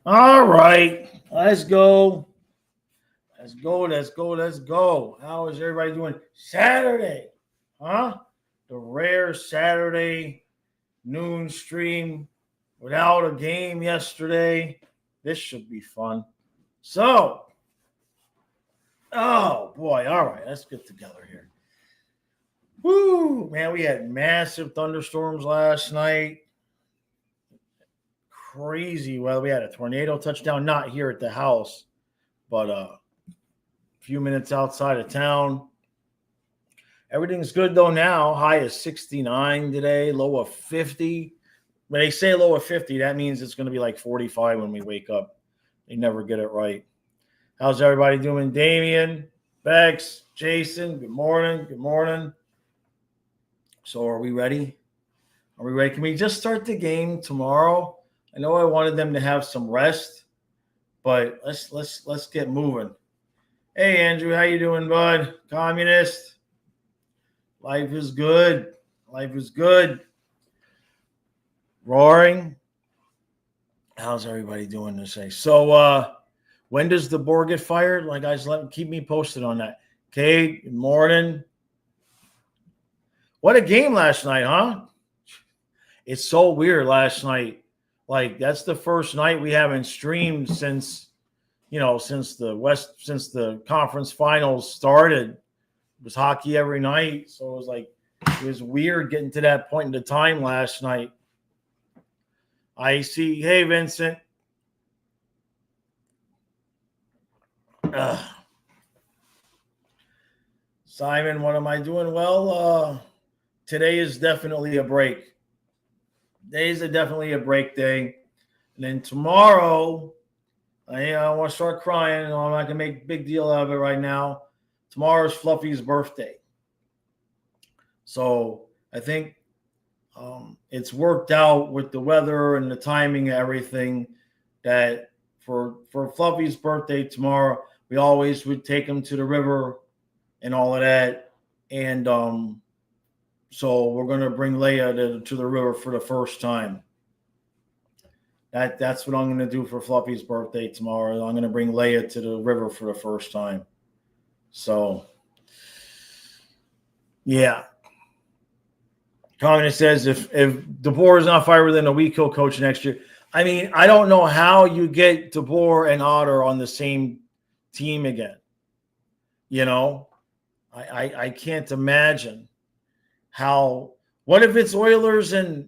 All right, let's go. Let's go. How is everybody doing Saturday? Huh? The rare Saturday noon stream without a game yesterday. This should be fun. So, oh boy, all right, let's get together here. Woo, man, we had massive thunderstorms last night. Crazy weather. We had a tornado touchdown, not here at the house, but a few minutes outside of town. Everything's good though now. High is 69 today, low of 50. When they say low of 50, that means it's going to be like 45 when we wake up. They never get it right. How's everybody doing? Damien, Bex, Jason, good morning. Good morning. So are we ready? Are we ready? Can we just start the game tomorrow? I know I wanted them to have some rest, but let's get moving. Hey Andrew, how you doing, bud? Communist. Life is good. Life is good. Roaring. How's everybody doing today? So when does the board get fired? Like, guys, keep me posted on that. Kate, good morning. What a game last night, huh? It's so weird last night. Like, that's the first night we haven't streamed since the conference finals started. It was hockey every night. So it was weird getting to that point in the time last night. I see. Hey, Vincent. Simon, what am I doing? Well, today is definitely a break. Today is definitely a break day. And then tomorrow, I want to start crying. I'm not going to make a big deal out of it right now. Tomorrow's Fluffy's birthday. So I think it's worked out with the weather and the timing and everything that for Fluffy's birthday tomorrow, we always would take him to the river and all of that. And so we're going to bring Leia to the river for the first time. That's what I'm going to do for Fluffy's birthday tomorrow. I'm going to bring Leia to the river for the first time. So, yeah. Communist says if DeBoer is not fired within a week, he'll coach next year. I mean, I don't know how you get DeBoer and Otter on the same team again. You know, I can't imagine how. What if it's Oilers and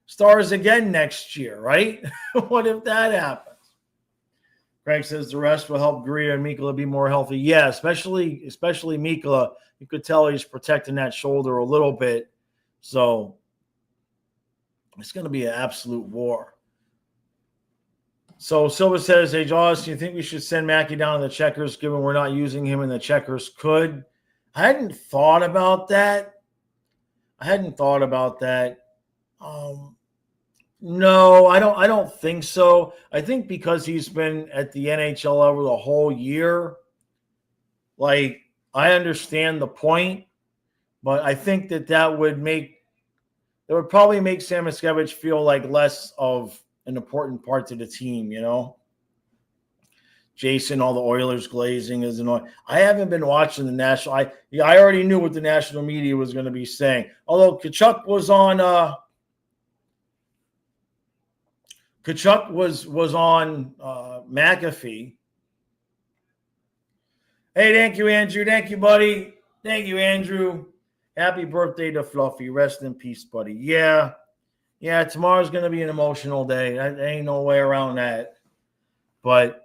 Stars again next year, right? What if that happens? Greg says the rest will help Gurria and Mikkola be more healthy. Yeah, especially Mikkola. You could tell he's protecting that shoulder a little bit. So it's going to be an absolute war. So Silva says, hey, Jaws, do you think we should send Mackey down to the Checkers given we're not using him in the Checkers? Could. I hadn't thought about that. No, I don't think so. I think because he's been at the NHL over the whole year, like, I understand the point, but I think that would probably make Sam Miskevich feel like less of an important part to the team, you know? Jason, all the Oilers glazing is annoying. I haven't been watching the national. I already knew what the national media was going to be saying. Although Kachuk was on McAfee. Hey, thank you, Andrew. Thank you, buddy. Thank you, Andrew. Happy birthday to Fluffy. Rest in peace, buddy. Yeah, tomorrow's going to be an emotional day. There ain't no way around that. But,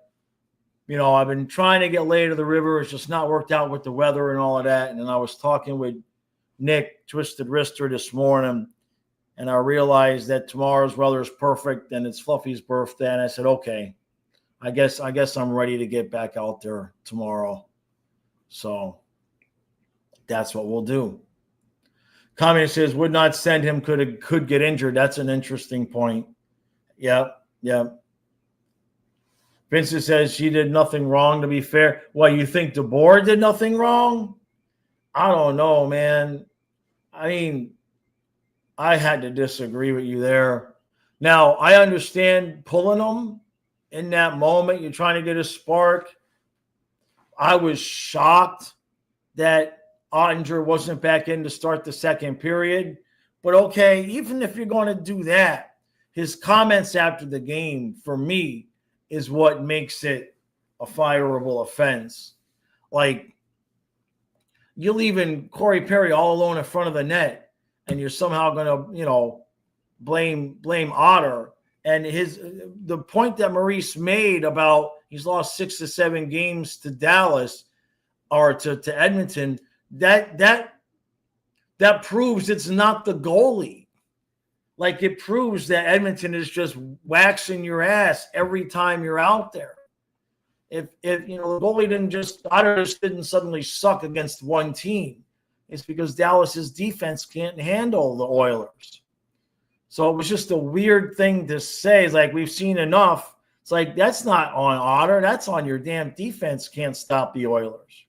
you know, I've been trying to get Leia to the river. It's just not worked out with the weather and all of that. And then I was talking with Nick, Twisted Wrister, this morning, and I realized that tomorrow's weather is perfect and it's Fluffy's birthday. And I said, okay, I guess I'm ready to get back out there tomorrow. So that's what we'll do. Communist says would not send him, could get injured. That's an interesting point. Yep. Vincent says she did nothing wrong, to be fair. What, you think DeBoer did nothing wrong? I don't know, man. I mean, I had to disagree with you there. Now, I understand pulling them, in that moment, you're trying to get a spark. I was shocked that Ottinger wasn't back in to start the second period. But okay, even if you're going to do that, his comments after the game, for me, is what makes it a fireable offense. Like, you're leaving Corey Perry all alone in front of the net, and you're somehow going to, blame Otter. And the point that Maurice made about he's lost 6 to 7 games to Dallas or to Edmonton, that proves it's not the goalie. Like, it proves that Edmonton is just waxing your ass every time you're out there. If the goalie Otter just didn't suddenly suck against one team, it's because Dallas's defense can't handle the Oilers. So it was just a weird thing to say. It's like, we've seen enough. It's like, that's not on Otter. That's on your damn defense can't stop the Oilers.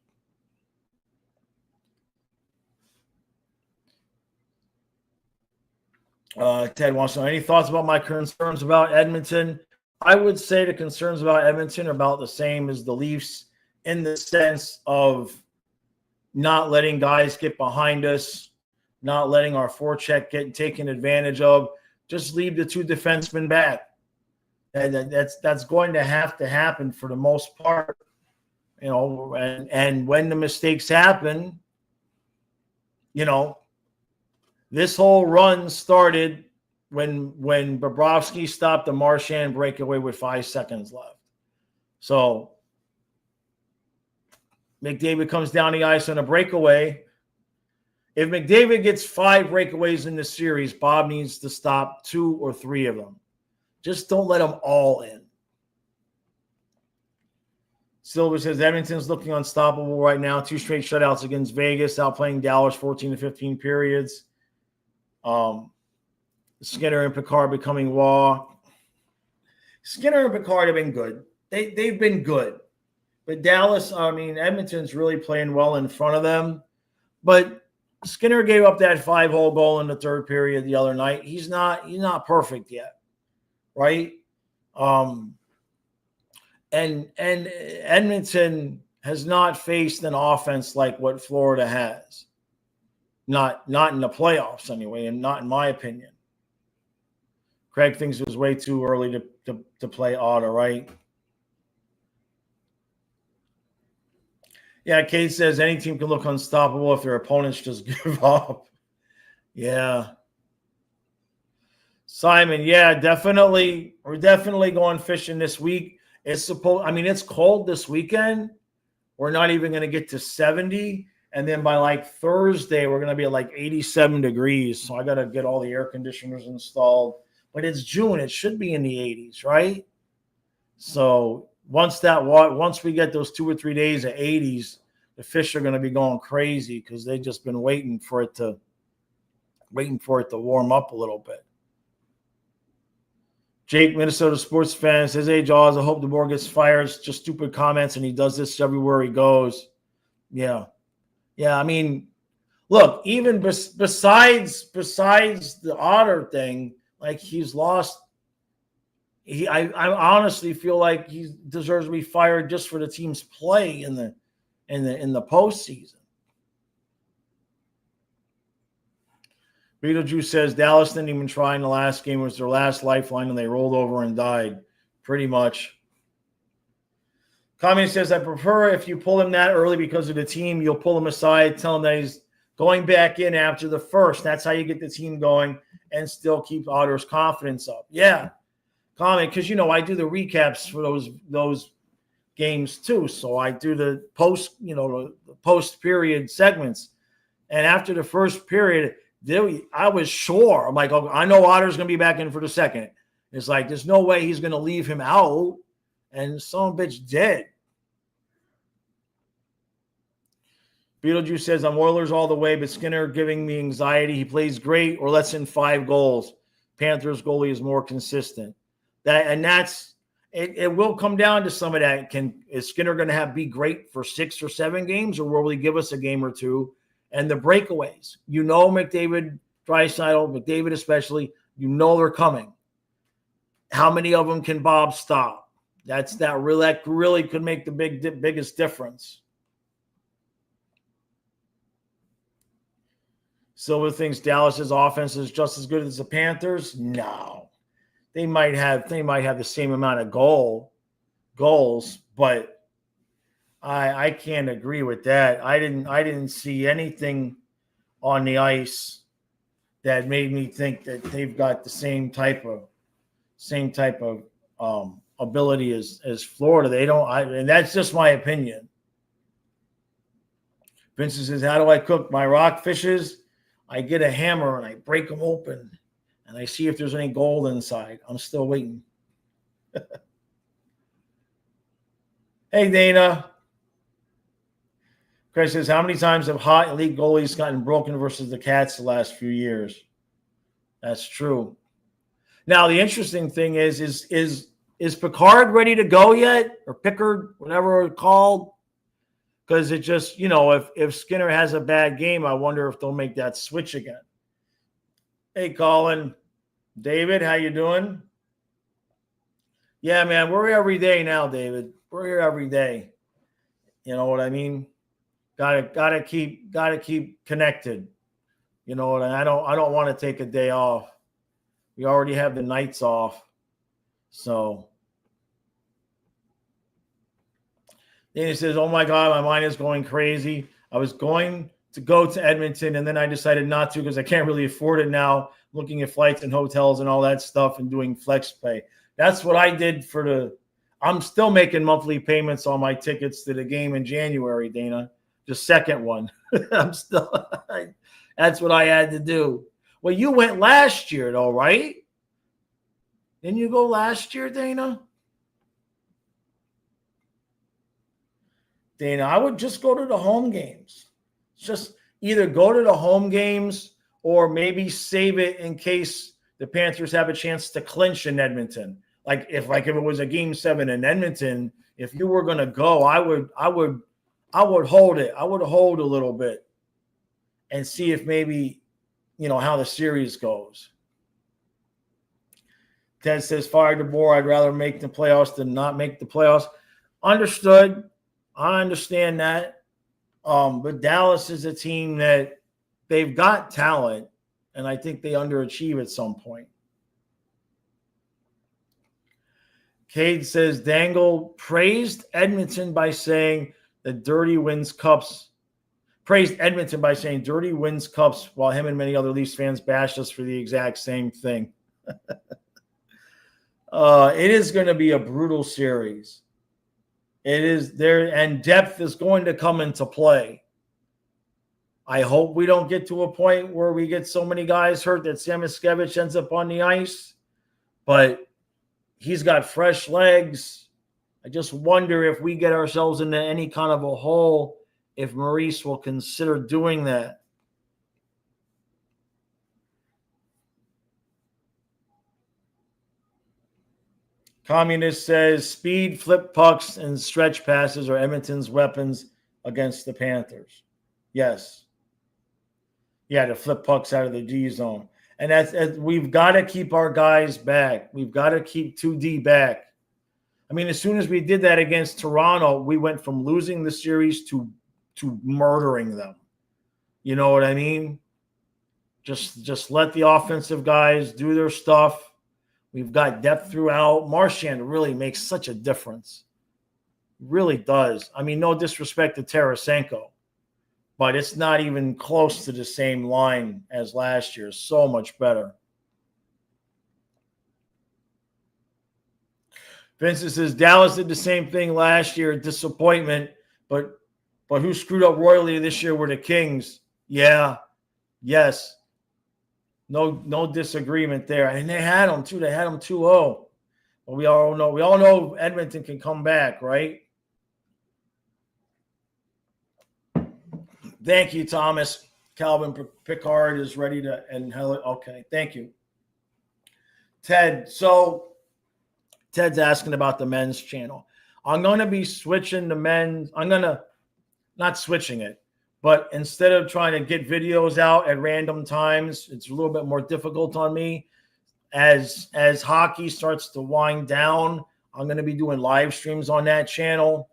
Ted wants to know, any thoughts about my concerns about Edmonton? I would say the concerns about Edmonton are about the same as the Leafs, in the sense of not letting guys get behind us, not letting our forecheck get taken advantage of. Just leave the two defensemen back. And that's going to have to happen for the most part. And when the mistakes happen, this whole run started when Bobrovsky stopped the Marchand breakaway with 5 seconds left. So McDavid comes down the ice on a breakaway. If McDavid gets 5 breakaways in the series, Bob needs to stop 2 or 3 of them. Just don't let them all in. Silver says Edmonton's looking unstoppable right now. 2 straight shutouts against Vegas, outplaying Dallas 14 to 15 periods. Skinner and Picard becoming Raw. Skinner and Picard have been good. They've been good. But Dallas, Edmonton's really playing well in front of them. But Skinner gave up that 5-hole goal in the third period the other night. He's not perfect yet, right? And Edmonton has not faced an offense like what Florida has. Not in the playoffs anyway, and not in my opinion. Craig thinks it was way too early to play Ottawa, right? Yeah, Kate says any team can look unstoppable if their opponents just give up. Yeah. Simon, yeah, definitely. We're definitely going fishing this week. It's cold this weekend. We're not even going to get to 70. And then by Thursday, we're going to be at 87 degrees. So I got to get all the air conditioners installed. But it's June. It should be in the 80s, right? So once we get those 2 or 3 days of 80s, the fish are going to be going crazy because they've just been waiting for it to warm up a little bit. Jake, Minnesota sports fan, says, hey, Jaws, I hope DeBoer gets fired. It's just stupid comments, and he does this everywhere he goes. Yeah. Yeah, look, even besides the Otter thing, he's lost. I honestly feel like he deserves to be fired just for the team's play in the postseason. Beetlejuice says Dallas didn't even try in the last game. It was their last lifeline, and they rolled over and died, pretty much. Communist says, I prefer if you pull him that early because of the team, you'll pull him aside, tell him that he's going back in after the first. That's how you get the team going and still keep Otter's confidence up. Yeah. Comment, because, I do the recaps for those games too. So I do the post-period segments. And after the first period, I was sure. I'm like, I know Otter's going to be back in for the second. It's like, there's no way he's going to leave him out. And some bitch did. Beetlejuice says, I'm Oilers all the way, but Skinner giving me anxiety. He plays great or lets in 5 goals. Panthers goalie is more consistent. It will come down to some of that. Is Skinner going to be great for 6 or 7 games, or will he give us a game or 2? And the breakaways. McDavid, Draisaitl, McDavid especially, they're coming. How many of them can Bob stop? That really could make the biggest difference. Silver thinks Dallas's offense is just as good as the Panthers. No, they might have the same amount of goals, but I can't agree with that. I didn't see anything on the ice that made me think that they've got the same type of ability as Florida. They don't, and that's just my opinion. Vincent says, "How do I cook my rockfishes? I get a hammer and I break them open, and I see if there's any gold inside." I'm still waiting. Hey, Dana. Chris says, "How many times have hot elite goalies gotten broken versus the Cats the last few years?" That's true. Now, the interesting thing is Picard ready to go yet? Or Pickard, whatever it's called? Because it just, if Skinner has a bad game, I wonder if they'll make that switch again. Hey, Colin. David, how you doing? Yeah, man, we're here every day now, David. We're here every day. You know what I mean? Gotta keep connected. You know what? I don't want to take a day off. We already have the nights off. So then he says, "Oh my God, my mind is going crazy. I was going to go to Edmonton, and then I decided not to because I can't really afford it now, looking at flights and hotels and all that stuff and doing flex pay." That's what I did I'm still making monthly payments on my tickets to the game in January, Dana. The second one. That's what I had to do. Well, you went last year, though, right? Didn't you go last year, Dana? Dana, I would just go to the home games. Just either go to the home games or maybe save it in case the Panthers have a chance to clinch in Edmonton. Like if it was a game 7 in Edmonton, if you were going to go, I would hold it. I would hold a little bit and see if maybe, how the series goes. Ted says, "Fire DeBoer, I'd rather make the playoffs than not make the playoffs." Understood. I understand that. But Dallas is a team that they've got talent, and I think they underachieve at some point. Cade says, "Dangle praised Edmonton by saying that Dirty wins cups. Praised Edmonton by saying Dirty wins cups, while him and many other Leafs fans bashed us for the exact same thing." It is going to be a brutal series. It is there, and depth is going to come into play. I hope we don't get to a point where we get so many guys hurt that Samoskevich ends up on the ice, but he's got fresh legs. I just wonder if we get ourselves into any kind of a hole, if Maurice will consider doing that. Communist says speed, flip pucks, and stretch passes are Edmonton's weapons against the Panthers. Yes. Yeah, to flip pucks out of the D zone. And that's we've got to keep our guys back. We've got to keep 2D back. I mean, as soon as we did that against Toronto, we went from losing the series to murdering them. You know what I mean? Just let the offensive guys do their stuff. We've got depth throughout. Marchand really makes such a difference. Really does. I mean, no disrespect to Tarasenko, but it's not even close to the same line as last year. So much better. Vincent says Dallas did the same thing last year. Disappointment, but who screwed up royally this year were the Kings. Yeah. Yes. No disagreement there. And they had them too. They had them 2-0. But we all know Edmonton can come back, right? Thank you, Thomas. Calvin Picard is ready to and okay, thank you. Ted, so Ted's asking about the men's channel. I'm going to be switching the men's. I'm going to not switching it. But instead of trying to get videos out at random times, it's a little bit more difficult on me. As hockey starts to wind down, I'm going to be doing live streams on that channel.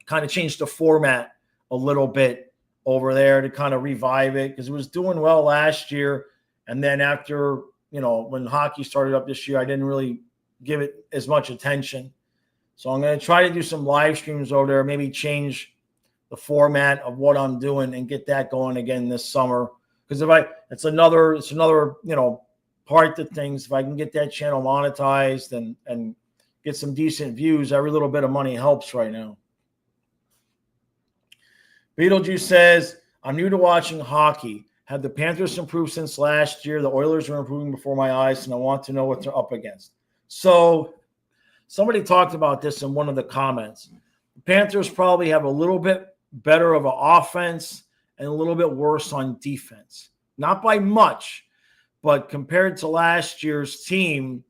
Kind of changed the format a little bit over there to kind of revive it because it was doing well last year. And then after, when hockey started up this year, I didn't really give it as much attention. So I'm going to try to do some live streams over there, maybe change the format of what I'm doing and get that going again this summer. Because it's another, part to things. If I can get that channel monetized and get some decent views, every little bit of money helps right now. Beetlejuice says, I'm new to watching hockey. Have the Panthers improved since last year? The Oilers are improving before my eyes, and I want to know what they're up against. So somebody talked about this in one of the comments. The Panthers probably have a little bit better of an offense and a little bit worse on defense. Not by much, but compared to last year's team,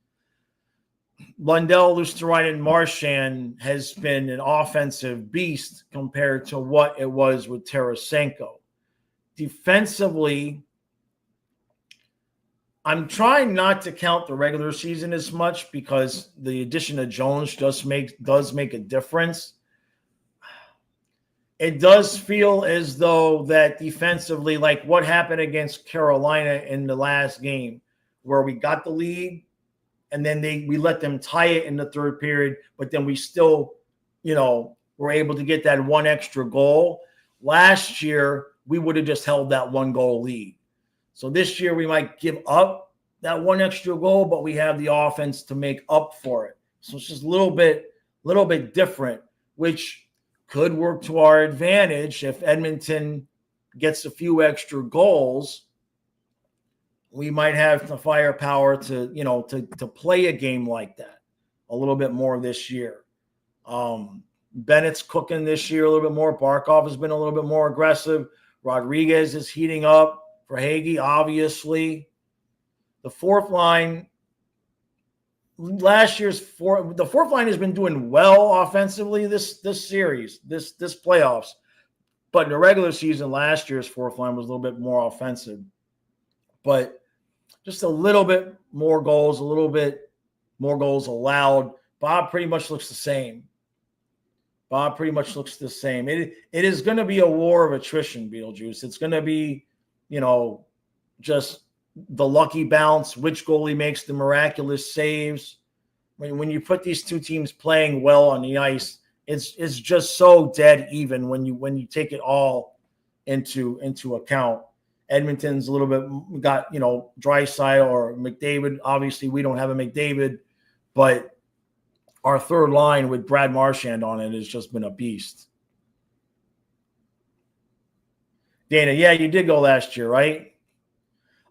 Lundell, Luostarinen, Marchand has been an offensive beast compared to what it was with Tarasenko. Defensively, I'm trying not to count the regular season as much because the addition of Jones does make a difference. It does feel as though that defensively, like what happened against Carolina in the last game, where we got the lead and then we let them tie it in the third period, but then we still, were able to get that one extra goal. Last year, we would have just held that 1-goal lead. So this year we might give up that one extra goal, but we have the offense to make up for it. So it's just a little bit different, which could work to our advantage if Edmonton gets a few extra goals. We might have the firepower to play a game like that a little bit more this year. Bennett's cooking this year a little bit more. Barkov has been a little bit more aggressive. Rodriguez is heating up for Hagee, obviously. The fourth line, the fourth line has been doing well offensively this series, this playoffs. But in the regular season, last year's fourth line was a little bit more offensive. But just a little bit more goals, a little bit more goals allowed. Bob pretty much looks the same. It is going to be a war of attrition, Beetlejuice. It's going to be, just the lucky bounce, which goalie makes the miraculous saves. When you put these two teams playing well on the ice, it's just so dead even when you take it all into account. Edmonton's a little bit got, Draisaitl or McDavid. Obviously, we don't have a McDavid, but our third line with Brad Marchand on it has just been a beast. Dana, yeah, you did go last year, right?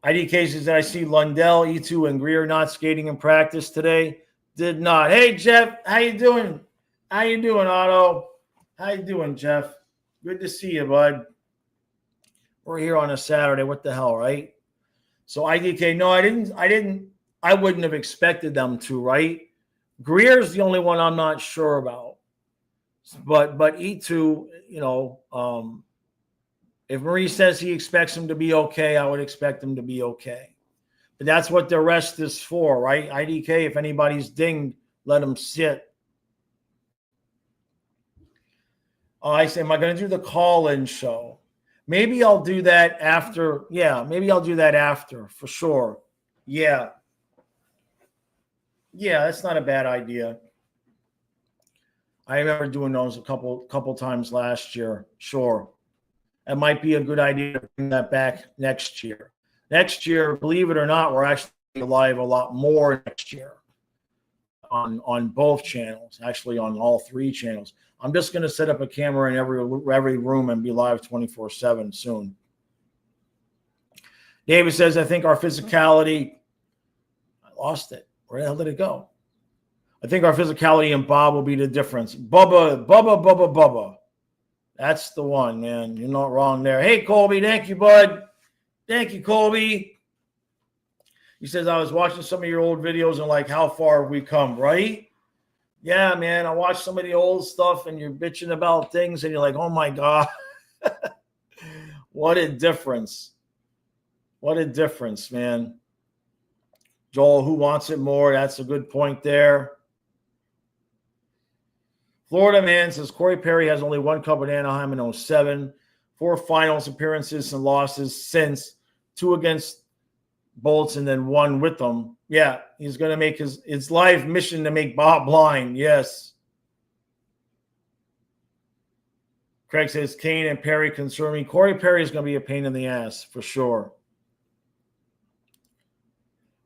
ID cases that I see Lundell, E2, and Greer not skating in practice today. Did not. Hey, Jeff, how you doing? How you doing, Otto? How you doing, Jeff? Good to see you, bud. We're here on a Saturday. What the hell, right? So IDK, no, I wouldn't have expected them to, right? Greer's the only one I'm not sure about. But E2, if Marie says he expects him to be okay, I would expect him to be okay. But that's what the rest is for, right? IDK, if anybody's dinged, let him sit. Oh, I say, am I going to do the call-in show? Maybe I'll do that after. Yeah, maybe I'll do that after, for sure. Yeah. Yeah, that's not a bad idea. I remember doing those a couple times last year. Sure. It might be a good idea to bring that back next year. Next year, believe it or not, we're actually live a lot more next year on both channels, actually on all three channels. I'm just going to set up a camera in every room and be live 24/7 soon. David says, I think our physicality, I lost it. Where the hell did it go? I think our physicality and Bob will be the difference. Bubba. That's the one, man. You're not wrong there. Hey, Colby. Thank you, bud. Thank you, Colby. He says, I was watching some of your old videos and like, how far have we come, right? Yeah, man. I watched some of the old stuff and you're bitching about things and you're like, oh, my God. What a difference. What a difference, man. Joel, who wants it more? That's a good point there. Florida man says Corey Perry has only one cup at Anaheim in 07, 4 finals appearances and losses since, 2 against Bolts and then 1 with them. Yeah, he's going to make his life mission to make Bob blind. Yes. Craig says Kane and Perry concern me. Corey Perry is going to be a pain in the ass for sure.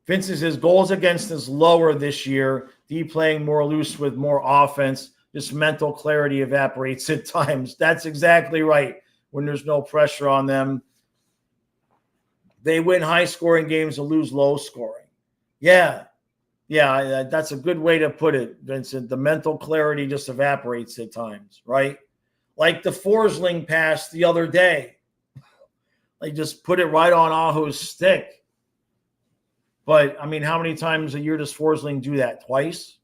Vincent says goals against is lower this year. D playing more loose with more offense. Just mental clarity evaporates at times. That's exactly right. When there's no pressure on them, they win high-scoring games and lose low-scoring. Yeah, that's a good way to put it, Vincent. The mental clarity just evaporates at times, right? Like the Forsling pass the other day. They just put it right on Aho's stick. But, I mean, how many times a year does Forsling do that? Twice?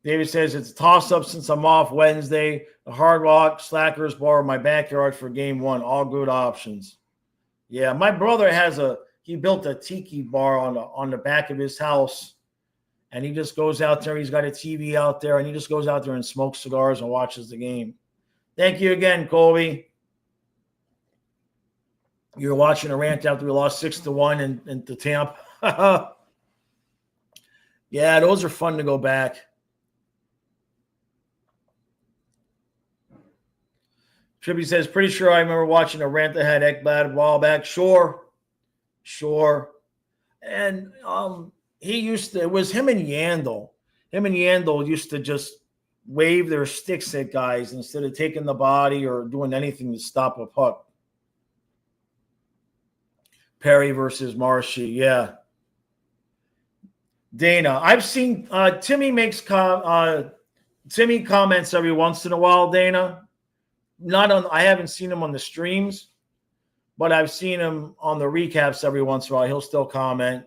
David says, it's a toss-up since I'm off Wednesday. The Hard Rock Slackers Bar in my backyard for game 1. All good options. Yeah, my brother he built a tiki bar on the back of his house. And he just goes out there. He's got a TV out there. And he just goes out there and smokes cigars and watches the game. Thank you again, Colby. You're watching a rant after we lost 6-1 in the Tampa. Yeah, those are fun to go back. Trippy says, pretty sure I remember watching a rant that had Ekblad a while back. Sure. And it was him and Yandel. Him and Yandel used to just wave their sticks at guys instead of taking the body or doing anything to stop a puck. Perry versus Marshy, yeah. Dana, I've seen Timmy makes Timmy comments every once in a while, Dana. I haven't seen him on the streams, but I've seen him on the recaps every once in a while. He'll still comment.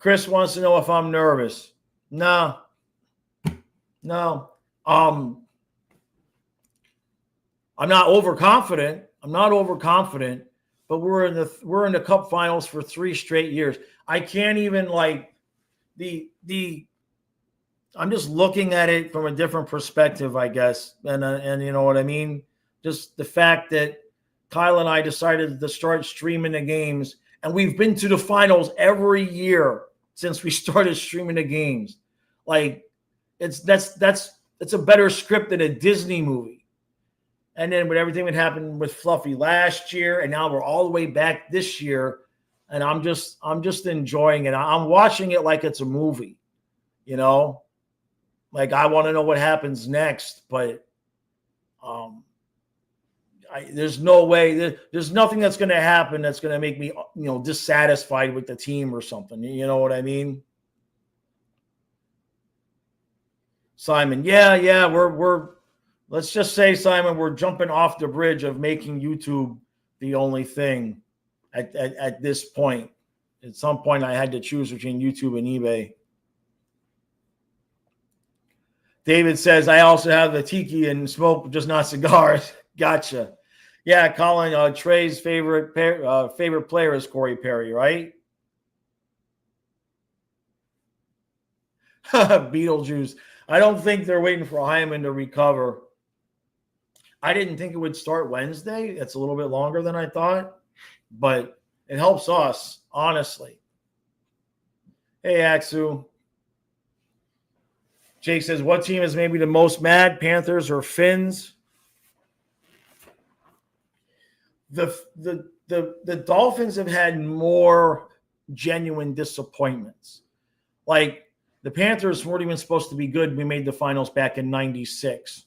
Chris wants to know if I'm nervous. No. I'm not overconfident. But we're in the Cup Finals for 3 straight years. I can't even I'm just looking at it from a different perspective, I guess. And you know what I mean? Just the fact that Kyle and I decided to start streaming the games, and we've been to the finals every year since we started streaming the games. That's a better script than a Disney movie. And then with everything that happened with Fluffy last year, and now we're all the way back this year, and I'm just enjoying it. I'm watching it like it's a movie, you know? I want to know what happens next, but there's no way. There's nothing that's going to happen that's going to make me, dissatisfied with the team or something. You know what I mean? Simon, yeah, we're let's just say, Simon, we're jumping off the bridge of making YouTube the only thing at this point. At some point, I had to choose between YouTube and eBay. David says, I also have the tiki and smoke, just not cigars. Gotcha. Yeah, Colin, Trey's favorite player is Corey Perry, right? Beetlejuice. I don't think they're waiting for Hyman to recover. I didn't think it would start Wednesday. It's a little bit longer than I thought, but it helps us, honestly. Hey, Axu. Jake says, what team is maybe the most mad, Panthers or Finns? The Dolphins have had more genuine disappointments. The Panthers weren't even supposed to be good. We made the finals back in 96.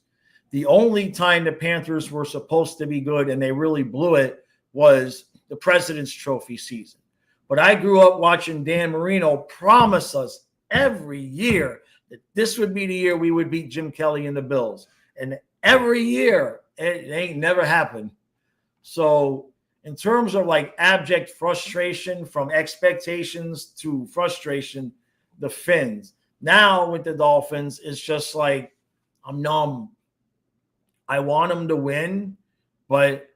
The only time the Panthers were supposed to be good and they really blew it was the President's Trophy season. But I grew up watching Dan Marino promise us every year that this would be the year we would beat Jim Kelly and the Bills. And every year, it ain't never happened. So in terms of abject frustration from expectations to frustration, the Finns. Now with the Dolphins, it's just I'm numb. I want them to win, but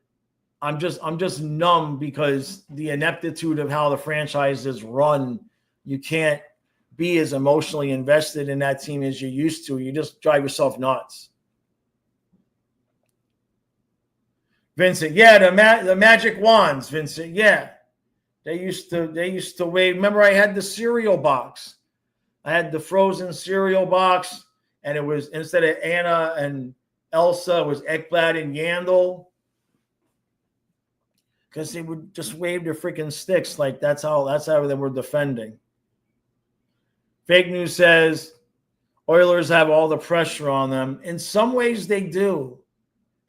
I'm just numb because the ineptitude of how the franchise is run. You can't be as emotionally invested in that team as you used to. You just drive yourself nuts. Vincent, yeah, the magic wands, Vincent, yeah. They used to wave. Remember, I had the cereal box. I had the frozen cereal box, and it was, instead of Anna and Elsa, it was Ekblad and Yandel. Because they would just wave their freaking sticks like that's how they were defending. Fake news says Oilers have all the pressure on them. In some ways, they do.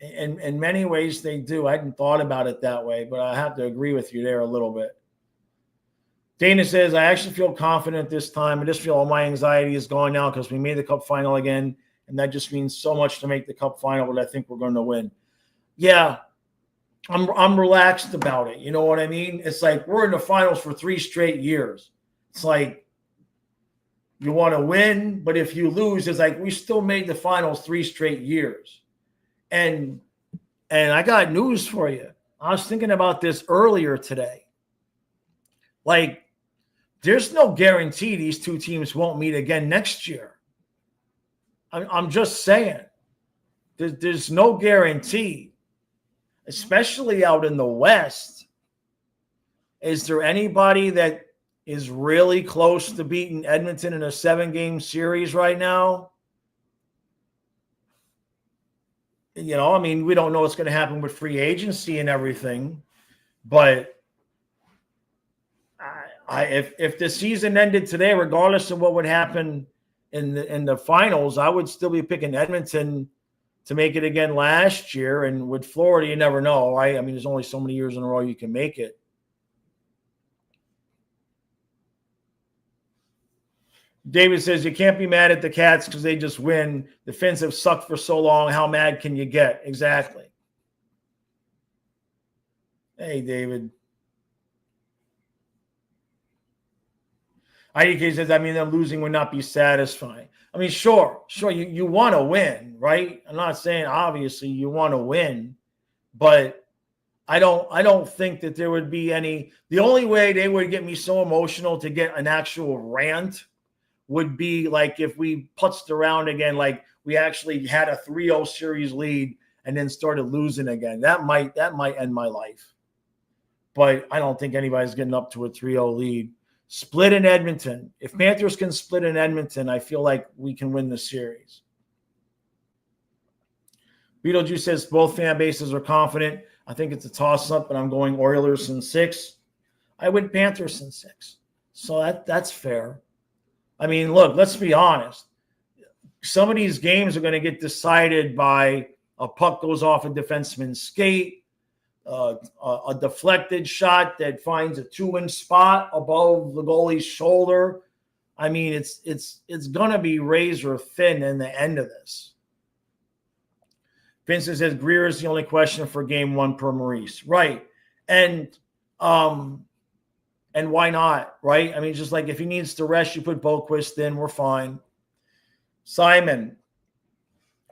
In many ways, they do. I hadn't thought about it that way, but I have to agree with you there a little bit. Dana says, I actually feel confident this time. I just feel all my anxiety is gone now because we made the Cup final again, and that just means so much to make the Cup final, but I think we're going to win. Yeah, I'm relaxed about it. You know what I mean? It's like we're in the finals for 3 straight years. It's like you want to win, but if you lose, it's like we still made the finals 3 straight years. And I got news for you. I was thinking about this earlier today. Like, there's no guarantee these two teams won't meet again next year. I'm just saying. There's no guarantee, especially out in the West. Is there anybody that is really close to beating Edmonton in a 7-game series right now? You know, I mean, we don't know what's going to happen with free agency and everything, but if the season ended today, regardless of what would happen in the finals, I would still be picking Edmonton to make it again last year. And with Florida, you never know, right? I mean, there's only so many years in a row you can make it. David says, you can't be mad at the Cats because they just win. The Finns have sucked for so long. How mad can you get? Exactly. Hey, David. IDK says, I mean, them losing would not be satisfying. I mean, sure, you want to win, right? I'm not saying obviously you want to win, but I don't think that there would be any. The only way they would get me so emotional to get an actual rant would be like if we putzed around again, like we actually had a 3-0 series lead and then started losing again. That might end my life. But I don't think anybody's getting up to a 3-0 lead. Split in Edmonton. If Panthers can split in Edmonton, I feel like we can win the series. Beetlejuice says both fan bases are confident. I think it's a toss-up, but I'm going Oilers in 6. I went Panthers in 6. So that's fair. I mean, look, let's be honest. Some of these games are going to get decided by a puck goes off a defenseman's skate, a deflected shot that finds a 2-inch spot above the goalie's shoulder. I mean, it's going to be razor thin in the end of this. Vincent says Greer is the only question for game 1 per Maurice. Right. And why not? Right. I mean, just like if he needs to rest, you put Boquist in, we're fine. Simon.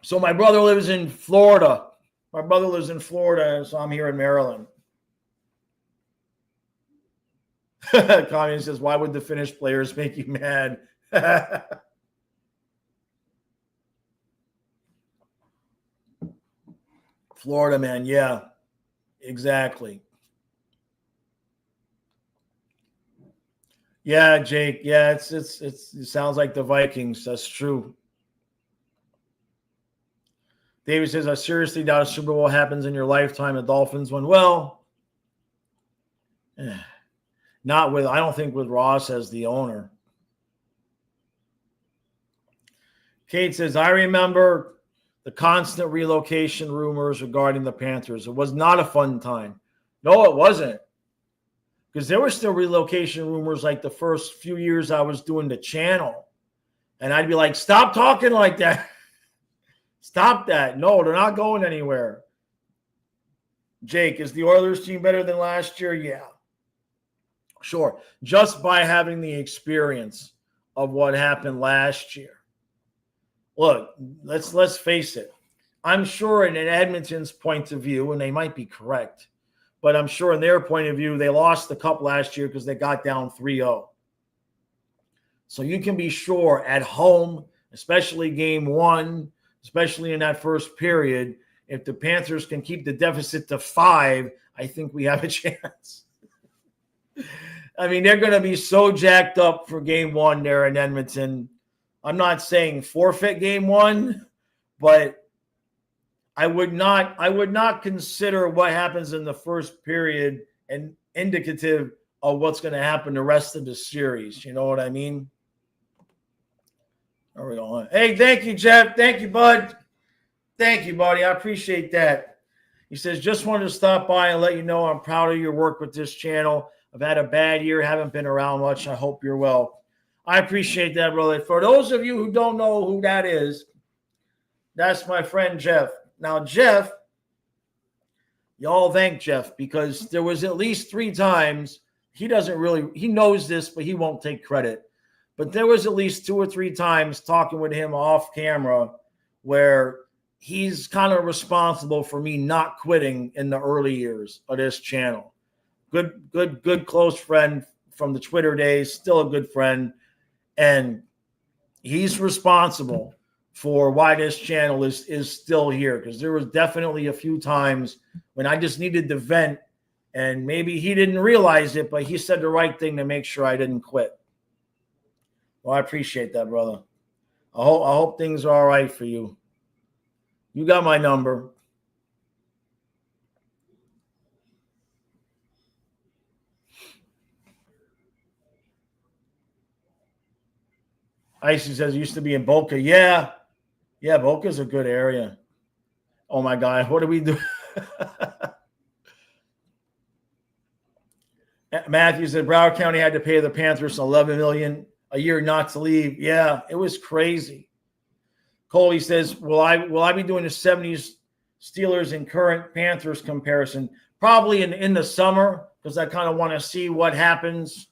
So my brother lives in Florida. So I'm here in Maryland. Connie says, why would the Finnish players make you mad? Florida, man. Yeah, exactly. Yeah, Jake. Yeah, it sounds like the Vikings. That's true. David says, I seriously doubt a Super Bowl happens in your lifetime. The Dolphins win. Well, I don't think with Ross as the owner. Kate says, I remember the constant relocation rumors regarding the Panthers. It was not a fun time. No, it wasn't. Because there were still relocation rumors like the first few years I was doing the channel. And I'd be like, stop talking like that. Stop that. No, they're not going anywhere. Jake, is the Oilers team better than last year? Yeah. Sure. Just by having the experience of what happened last year. Look, let's face it. I'm sure in Edmonton's point of view, and they might be correct, but I'm sure in their point of view, they lost the cup last year because they got down 3-0. So you can be sure at home, especially game one, especially in that first period, if the Panthers can keep the deficit to 5, I think we have a chance. I mean, they're going to be so jacked up for game one there in Edmonton. I'm not saying forfeit game one, but I would not consider what happens in the first period and indicative of what's going to happen the rest of the series. You know what I mean? There we go. Hey, thank you, Jeff. Thank you, bud. Thank you, buddy. I appreciate that. He says, just wanted to stop by and let you know I'm proud of your work with this channel. I've had a bad year, haven't been around much. I hope you're well. I appreciate that, brother. For those of you who don't know who that is, that's my friend Jeff. Now, Jeff, y'all thank Jeff because there was at least 3 times he knows this, but he won't take credit. But there was at least 2 or 3 times talking with him off camera where he's kind of responsible for me not quitting in the early years of this channel. Good close friend from the Twitter days, still a good friend. And he's responsible for why this channel is still here, because there was definitely a few times when I just needed to vent, and maybe he didn't realize it, but he said the right thing to make sure I didn't quit. Well, I appreciate that, brother. I hope things are all right for you. You got my number. Icy says, used to be in Boca. Yeah, Boca's a good area. Oh, my God. What do we do? Matthew said, Broward County had to pay the Panthers $11 million a year not to leave. Yeah, it was crazy. Coley says, will I be doing the 70s Steelers and current Panthers comparison? Probably in the summer, because I kind of want to see what happens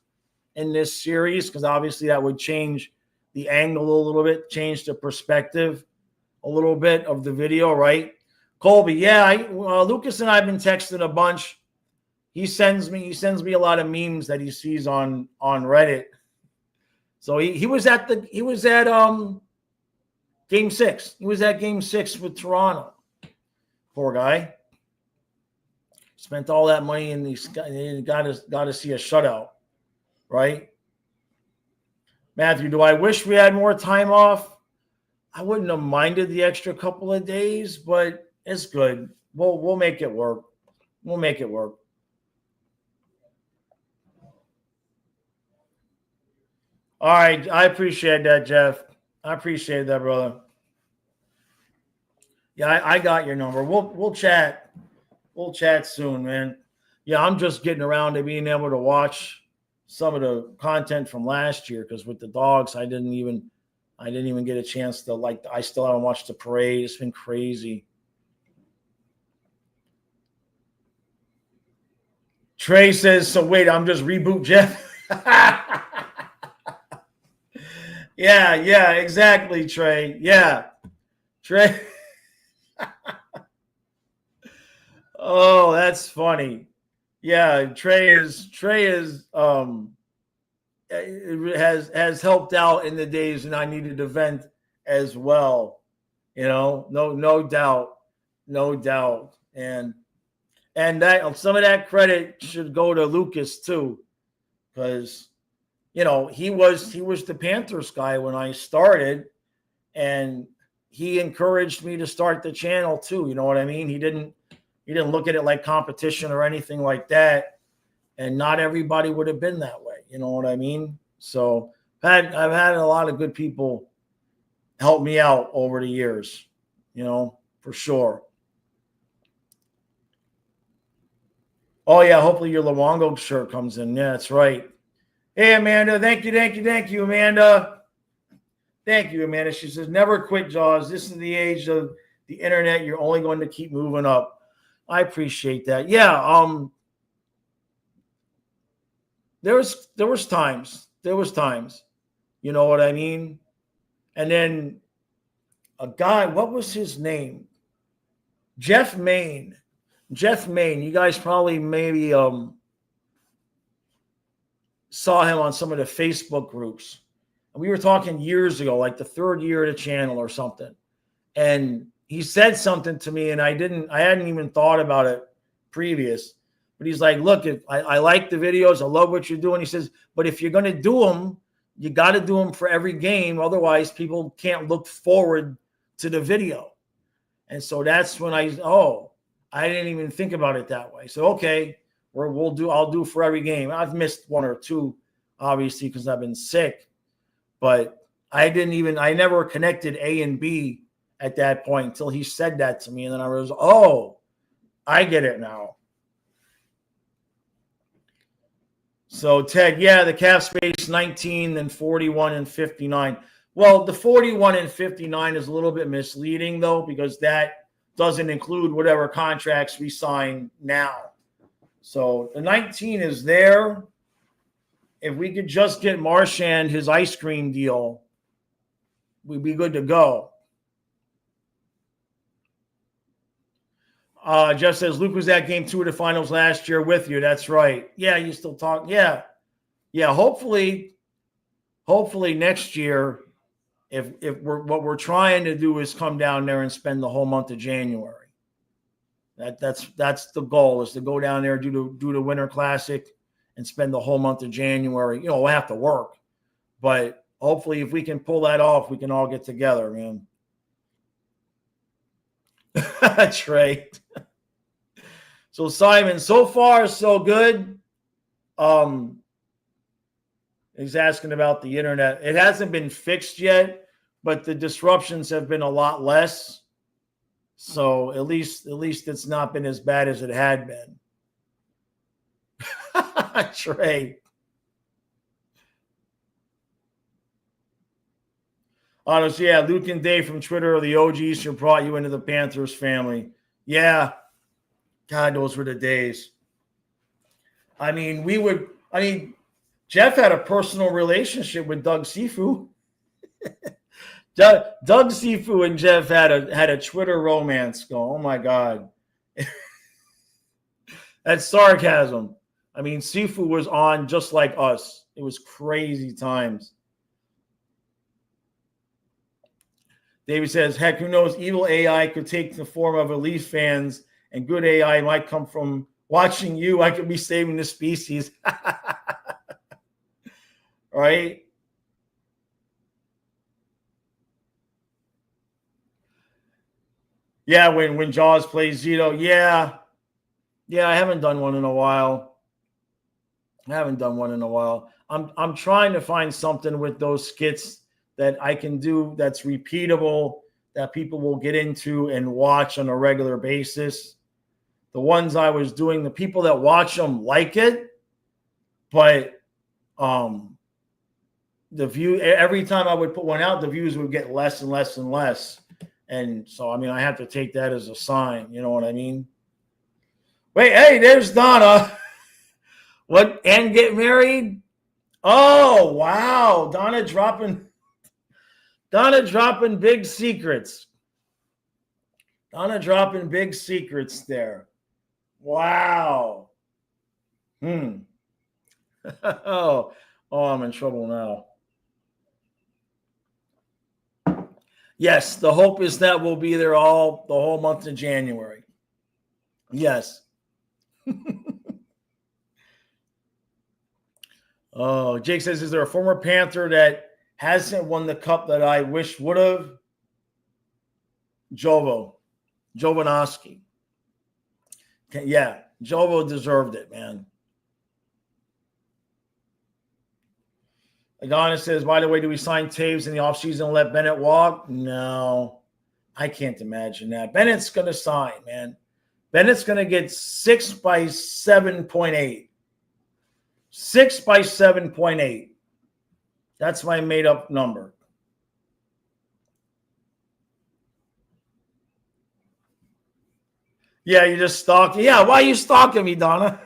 in this series, because obviously that would change the angle a little bit, change the perspective a little bit of the video, right? Colby, yeah, Lucas and I have been texting a bunch. He sends me a lot of memes that he sees on Reddit. So he was at Game 6. He was at Game 6 with Toronto. Poor guy. Spent all that money and he got to see a shutout, right? Matthew, do I wish we had more time off? I wouldn't have minded the extra couple of days, but it's good. We'll make it work. We'll make it work. All right. I appreciate that, Jeff. I appreciate that, brother. Yeah, I got your number. We'll chat. We'll chat soon, man. Yeah, I'm just getting around to being able to watch some of the content from last year, because with the dogs, I didn't even get a chance to I still haven't watched the parade. It's been crazy. Trey says, so wait, I'm just reboot Jeff. Yeah, exactly, Trey. Yeah. Trey. Oh, that's funny. Yeah, Trey has helped out in the days when I needed to vent as well. You know, no doubt. And that some of that credit should go to Lucas too, because he was the Panthers guy when I started, and he encouraged me to start the channel too. You know what I mean? He didn't look at it like competition or anything like that. And not everybody would have been that way. You know what I mean? So I've had a lot of good people help me out over the years, for sure. Oh, yeah, hopefully your Luongo shirt comes in. Yeah, that's right. Hey, Amanda, thank you, Amanda. Thank you, Amanda. She says, never quit, Jaws. This is the age of the internet. You're only going to keep moving up. I appreciate that. Yeah, there was times. You know what I mean? And then a guy, what was his name? Jeff Main. Jeff Maine, you guys probably maybe saw him on some of the Facebook groups. And we were talking years ago, like the third year of the channel or something. And he said something to me, and I hadn't even thought about it previous. But he's like, look, if I like the videos, I love what you're doing. He says, but if you're going to do them, you got to do them for every game. Otherwise, people can't look forward to the video. And so that's when I didn't even think about it that way. So, okay, I'll do for every game. I've missed one or two, obviously, because I've been sick. But I never connected A and B at that point until he said that to me. And then I was, I get it now. So, Ted, yeah, the cap space 19, then 41 and 59. Well, the 41 and 59 is a little bit misleading, though, because that doesn't include whatever contracts we sign now. So the 19 is there. If we could just get Marchand his ice cream deal, we'd be good to go. Jeff says, Luke was at game 2 of the finals last year with you. That's right. Yeah, you still talk. Yeah. Hopefully next year, if what we're trying to do is come down there and spend the whole month of January. That's the goal, is to go down there, do the Winter Classic, and spend the whole month of January. We'll have to work, but hopefully, if we can pull that off, we can all get together, man. Trey. So Simon, so far so good. He's asking about the internet. It hasn't been fixed yet, but the disruptions have been a lot less. So at least it's not been as bad as it had been. Trey. Honestly, yeah, Luke and Dave from Twitter are the OGs who brought you into the Panthers family. Yeah. God, those were the days. Jeff had a personal relationship with Doug Sifu. Doug Sifu and Jeff had a Twitter romance going. Oh my God. That's sarcasm. Sifu was on just like us. It was crazy times. David says, heck, who knows? Evil AI could take the form of Leafs fans, and good AI might come from watching you. I could be saving the species. Right? Yeah, when Jaws plays Zito. Yeah, I haven't done one in a while. I'm trying to find something with those skits that I can do that's repeatable, that people will get into and watch on a regular basis. The ones I was doing, the people that watch them like it, but the view, every time I would put one out, the views would get less and less and less. And so, I have to take that as a sign. You know what I mean? Wait, hey, there's Donna. What? And get married? Oh, wow. Donna dropping big secrets. Dropping big secrets there. Wow. Oh, I'm in trouble now. Yes, the hope is that we'll be there the whole month of January. Yes. Oh, Jake says, is there a former Panther that hasn't won the cup that I wish would have? Jovanovski. Yeah, Jovo deserved it, man. Adonis says, by the way, do we sign Taves in the offseason and let Bennett walk? No, I can't imagine that. Bennett's going to sign, man. Bennett's going to get 6 by 7.8. 6 by 7.8. That's my made-up number. Yeah, you just stalking. Yeah, why are you stalking me, Donna?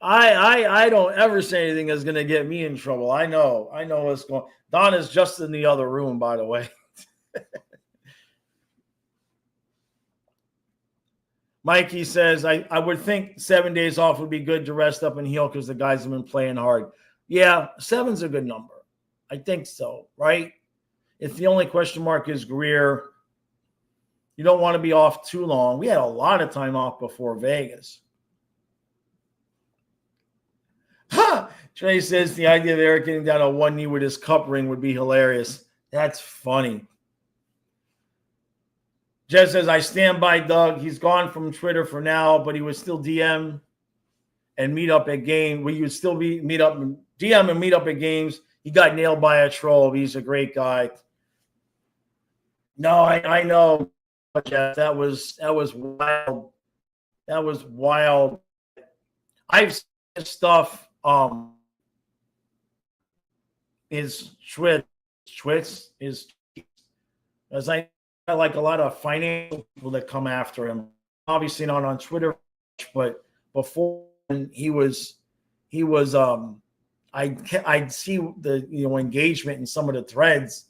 I don't ever say anything that's going to get me in trouble. I know what's going on. Donna's just in the other room, by the way. Mikey says, I would think 7 days off would be good to rest up and heal because the guys have been playing hard. Yeah, 7's a good number. I think so, right? If the only question mark is Greer, you don't want to be off too long. We had a lot of time off before Vegas. Trey says the idea of Eric getting down on one knee with his cup ring would be hilarious. That's funny. Jess says, I stand by Doug. He's gone from Twitter for now, but he would still DM and meet up at game. We would still be DM and meet up at games. He got nailed by a troll. He's a great guy. No, I know, Jeff. That was wild. That was wild. I've seen stuff. Is Schwitz is, as I like a lot of financial people that come after him. Obviously not on Twitter, but before he was I'd see the engagement in some of the threads,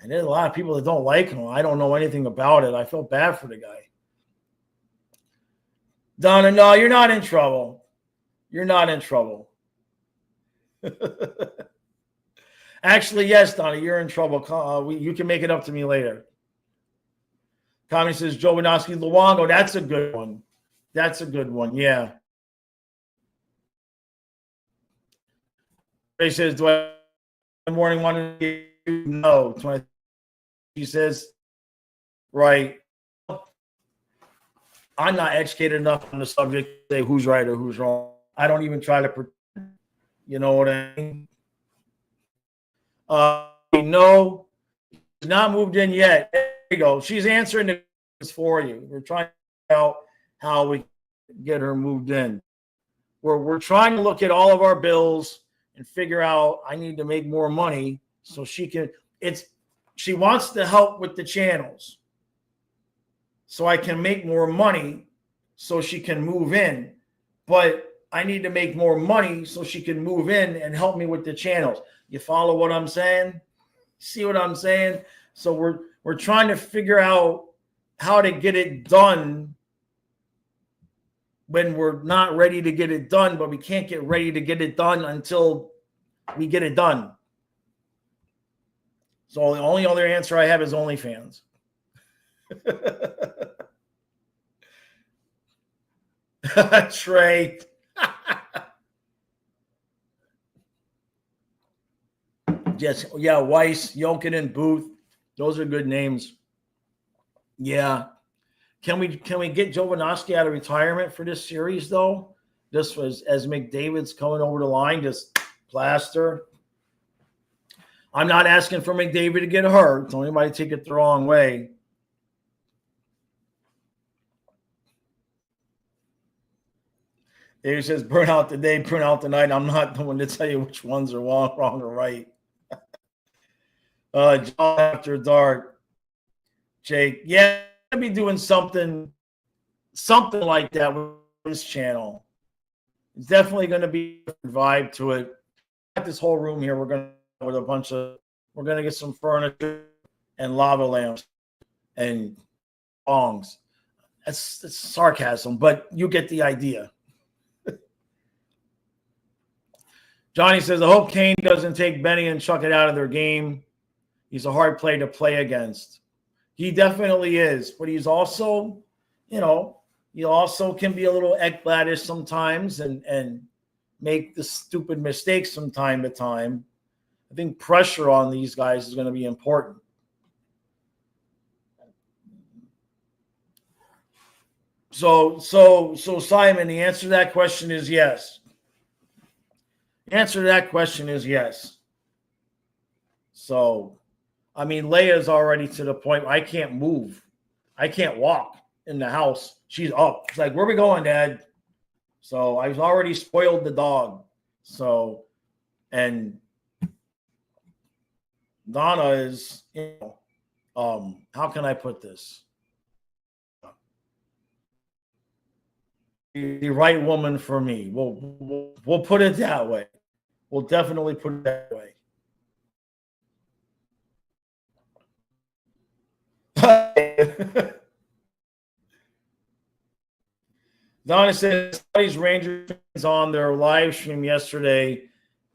and there's a lot of people that don't like him. I don't know anything about it. I feel bad for the guy. Donna, no, you're not in trouble. You're not in trouble. Actually, yes, Donna, you're in trouble. You can make it up to me later. Tommy says, Joe Winoski, Luongo. That's a good one. That's a good one. Yeah. Ray says, do I in the morning want to no? She says, right. I'm not educated enough on the subject to say who's right or who's wrong. I don't even try to pretend. You know what I mean? No, she's not moved in yet. There you go. She's answering this for you. We're trying to figure out how we get her moved in. We're trying to look at all of our bills and figure out I need to make more money so she can. She wants to help with the channels, so I can make more money so she can move in. But I need to make more money so she can move in and help me with the channels. You follow what I'm saying? See what I'm saying? So we're trying to figure out how to get it done when we're not ready to get it done, but we can't get ready to get it done until we get it done. So the only other answer I have is OnlyFans. Trey. Yes, yeah, Weiss, Jokinen, Booth. Those are good names. Yeah. Can we get Joe Winoski out of retirement for this series, though? This was as McDavid's coming over the line, just plaster. I'm not asking for McDavid to get hurt. Don't anybody take it the wrong way. Dave says, burn out today, burn out tonight. I'm not the one to tell you which ones are wrong or right. John After Dark. Jake, yeah, I'll be doing something like that with this channel. It's definitely going to be a vibe to it. Got this whole room here. We're going to get some furniture and lava lamps and bongs. That's sarcasm, but you get the idea. Johnny says, I hope Kane doesn't take Benny and chuck it out of their game. He's a hard play to play against. He definitely is, but he's also, he also can be a little Ekbladish sometimes and make the stupid mistakes from time to time. I think pressure on these guys is going to be important. So Simon, the answer to that question is yes. The answer to that question is yes. So, I mean, Leia's already to the point where I can't move. I can't walk in the house. She's up. She's like, where are we going, Dad? So I've already spoiled the dog. So, and Donna is, how can I put this? The right woman for me. We'll put it that way. We'll definitely put it that way. Donna says these Rangers on their live stream yesterday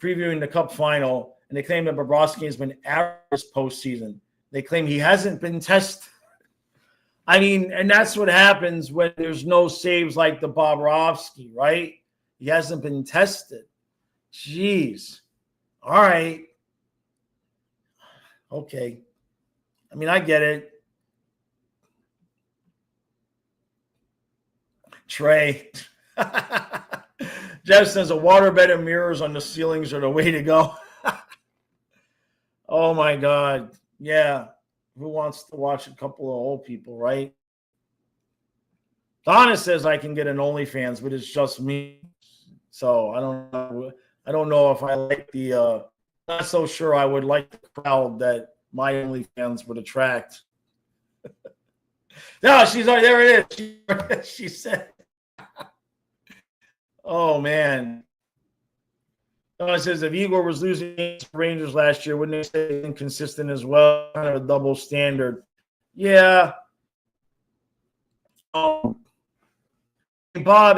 previewing the Cup final, and they claim that Bobrovsky has been average this postseason. They claim he hasn't been tested. I mean, and that's what happens when there's no saves like the Bobrovsky, right? He hasn't been tested. Jeez. All right. Okay. I mean, I get it. Trey. Jeff says a waterbed and mirrors on the ceilings are the way to go. Oh, my God. Yeah. Who wants to watch a couple of old people, right? Donna says I can get an OnlyFans, but it's just me. So I don't know. I don't know if I like the not so sure I would like the crowd that my OnlyFans would attract. No, she's right there. It is. She said, "Oh man." It says if Igor was losing against Rangers last year, wouldn't they stay inconsistent as well? Kind of a double standard. Yeah. Bob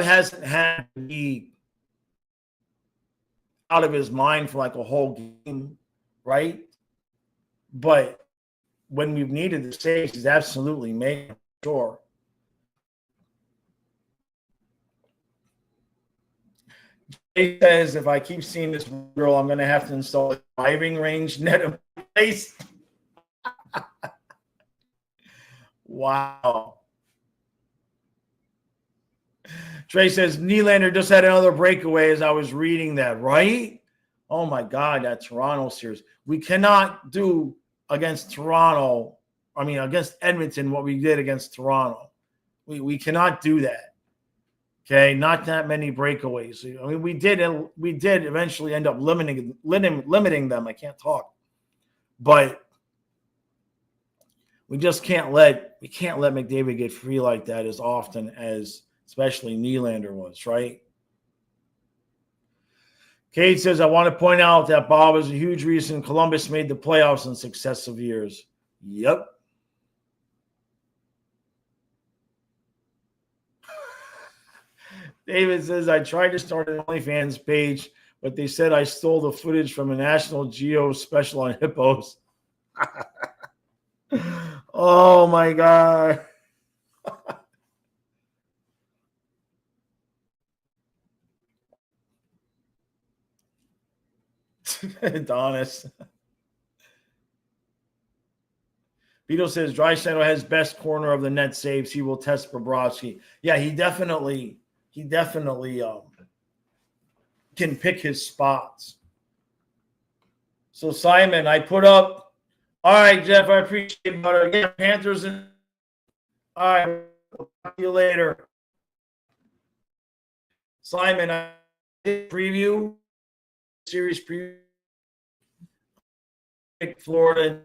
hasn't had to be out of his mind for like a whole game, right? But when we've needed the saves, he's absolutely made sure. He says if I keep seeing this girl, I'm going to have to install a driving range net in place. Wow. Trey says Nylander just had another breakaway as I was reading that, right? Oh my God, that Toronto series. We cannot do against Toronto, against Edmonton, what we did against Toronto. We cannot do that. Okay, not that many breakaways. I mean, we did eventually end up limiting them. I can't talk, but we just can't let McDavid get free like that as often as especially Nylander was, right? Kate says, I want to point out that Bob is a huge reason Columbus made the playoffs in successive years. Yep. David says, I tried to start an OnlyFans page, but they said I stole the footage from a National Geo special on hippos. Oh, my God. Adonis. Beetle says Draisaitl has best corner of the net saves. He will test Bobrovsky. Yeah, he definitely can pick his spots. So Simon, I put up. All right, Jeff, I appreciate it. But again, Panthers. All right, we'll talk to you later. Simon, I did preview series preview. Florida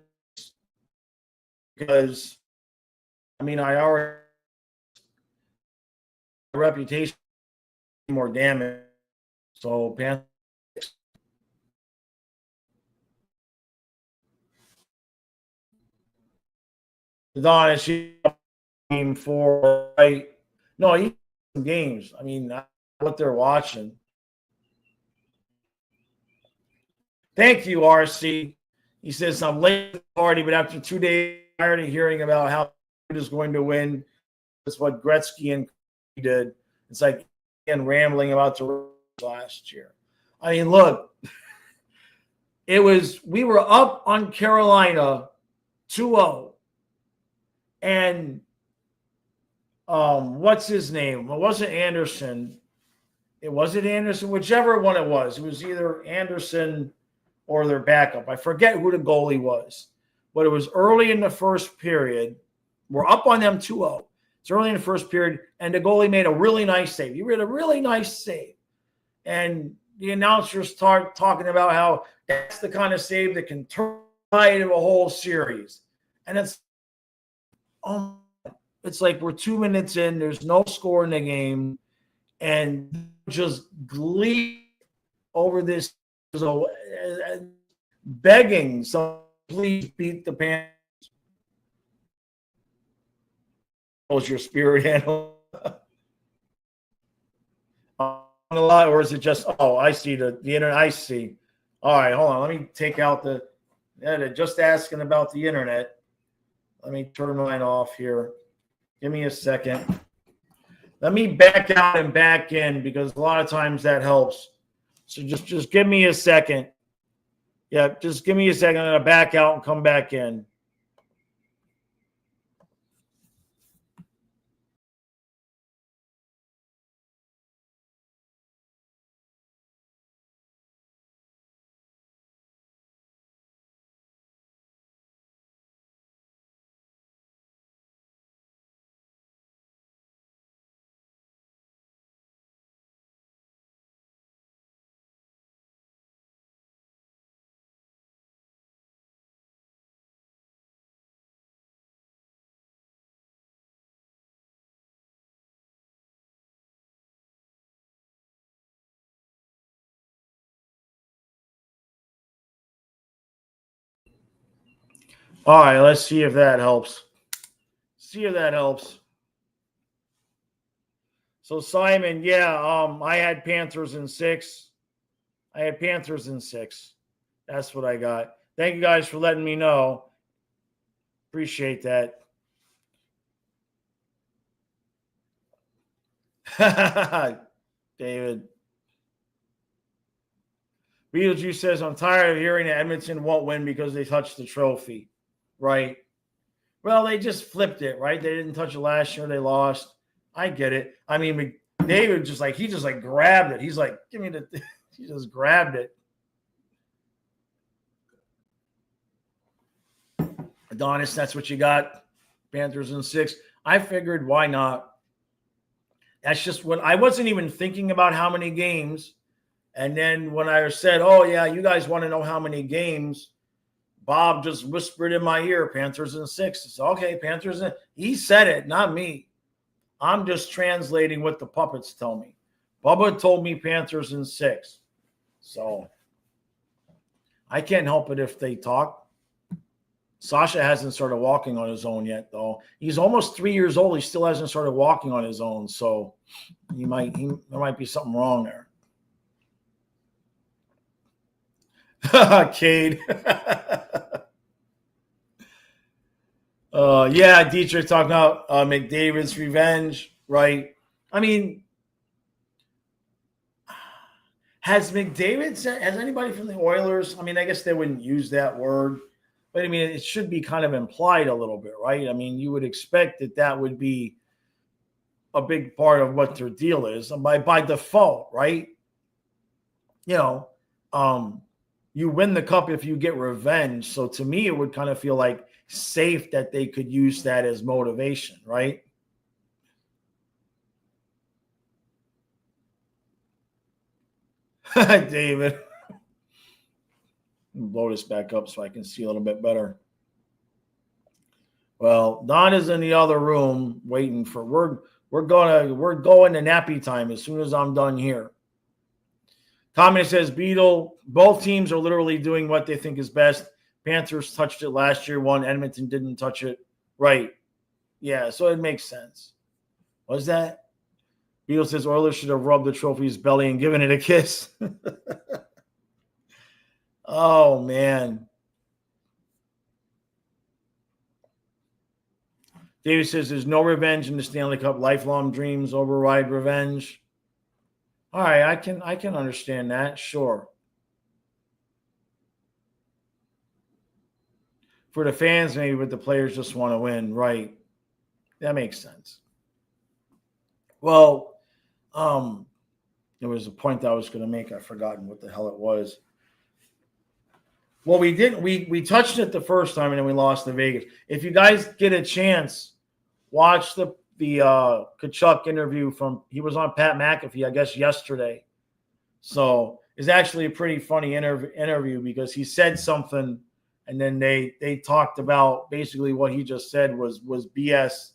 because I already reputation more damage. So Panthers. Don, she game for right? No, he games. What they're watching. Thank you, RC. He says I'm late to the party, but after 2 days, tired of hearing about how it is going to win. That's what Gretzky and did. It's like and rambling about the last year. Look, we were up on Carolina 2-0. And what's his name? It wasn't Anderson. Whichever one it was. It was either Anderson or their backup. I forget who the goalie was. But it was early in the first period. We're up on them 2-0. It's early in the first period, and the goalie made a really nice save. He made a really nice save. And the announcers start talking about how that's the kind of save that can turn into a whole series. And it's like we're 2 minutes in, there's no score in the game, and just glee over this, begging, so please beat the Panthers. Was your spirit animal? a lot, or is it just, oh, I see the internet, I see. All right, hold on. Let me take out they're just asking about the internet. Let me turn mine off here. Give me a second. Let me back out and back in because a lot of times that helps. So just give me a second. Yeah, just give me a second. I'm going to back out and come back in. All right, let's see if that helps. See if that helps. So Simon, yeah, I had Panthers in 6. I had Panthers in 6. That's what I got. Thank you guys for letting me know. Appreciate that. David. Beetlejuice says, I'm tired of hearing that Edmonton won't win because they touched the trophy. Right. Well, they just flipped it, right? They didn't touch it last year. They lost. I get it. I mean, David he just grabbed it. He's like, give me the – he just grabbed it. Adonis, that's what you got. Panthers in 6. I figured, why not? That's just what – I wasn't even thinking about how many games. And then when I said, oh, yeah, you guys want to know how many games, Bob just whispered in my ear, Panthers in 6. It's okay, Panthers in – he said it, not me. I'm just translating what the puppets tell me. Bubba told me Panthers in 6. So I can't help it if they talk. Sasha hasn't started walking on his own yet, though. He's almost 3 years old. He still hasn't started walking on his own. So there might be something wrong there. Cade. Yeah, Dietrich talking about McDavid's revenge, right? I mean, has anybody from the Oilers? I mean, I guess they wouldn't use that word, but I mean, it should be kind of implied a little bit, right? I mean, you would expect that would be a big part of what their deal is by default, right? You know, you win the cup if you get revenge. So to me, it would kind of feel like safe that they could use that as motivation, right? David. Blow this back up so I can see a little bit better. Well, Don is in the other room waiting for we're going to nappy time as soon as I'm done here. Comment says, Beetle, both teams are literally doing what they think is best. Panthers touched it last year, won. Edmonton didn't touch it. Right. Yeah, so it makes sense. What's that? Beetle says Oilers should have rubbed the trophy's belly and given it a kiss. Oh, man. David says there's no revenge in the Stanley Cup. Lifelong dreams override revenge. All right, I can understand that, sure. For the fans, maybe, but the players just want to win, right? That makes sense. Well, there was a point I was going to make. I've forgotten what the hell it was. Well, we touched it the first time, and then we lost to Vegas. If you guys get a chance, watch the Kachuk interview he was on Pat McAfee, I guess, yesterday. So it's actually a pretty funny interview because he said something, and then they talked about basically what he just said was BS,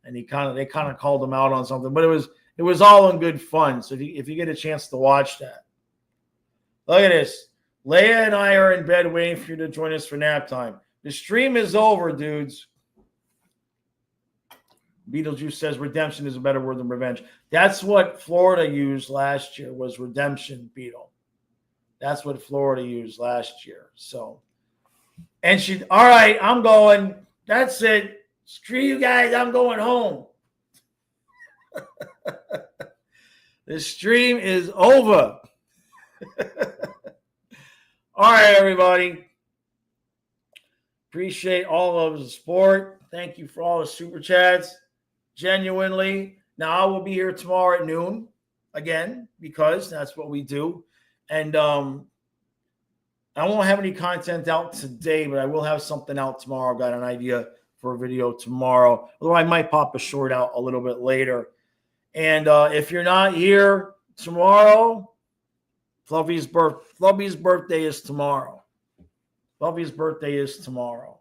and they kind of called him out on something, but it was all in good fun. So if you get a chance to watch that, look at this. Leia and I are in bed waiting for you to join us for nap time. The stream is over, dudes. Beetlejuice says redemption is a better word than revenge. That's what Florida used last year was redemption, Beetle. That's what Florida used last year. So, and she, all right, I'm going. That's it. Screw you guys. I'm going home. The stream is over. All right, everybody. Appreciate all of the support. Thank you for all the super chats. Genuinely. Now, I will be here tomorrow at noon again because that's what we do. And I won't have any content out today, but I will have something out tomorrow. I've got an idea for a video tomorrow. Although I might pop a short out a little bit later. And if you're not here tomorrow, Fluffy's birthday is tomorrow. Fluffy's birthday is tomorrow.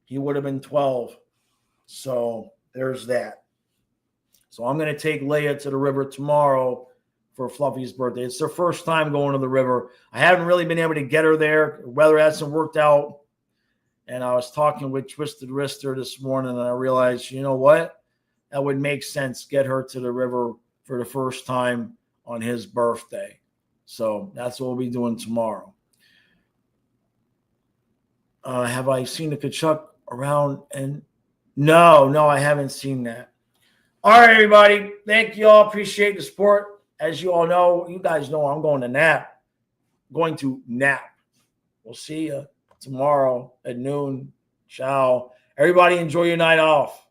He would have been 12. So there's that. So I'm going to take Leia to the river tomorrow for Fluffy's birthday. It's their first time going to the river. I haven't really been able to get her there. Weather hasn't worked out. And I was talking with Twisted Wrister this morning, and I realized, you know what? That would make sense. Get her to the river for the first time on his birthday. So that's what we'll be doing tomorrow. Have I seen the Kachuk around? And no, I haven't seen that. All right, everybody. Thank you all. Appreciate the support. As you all know, you guys know I'm going to nap. I'm going to nap. We'll see you tomorrow at noon. Ciao. Everybody enjoy your night off.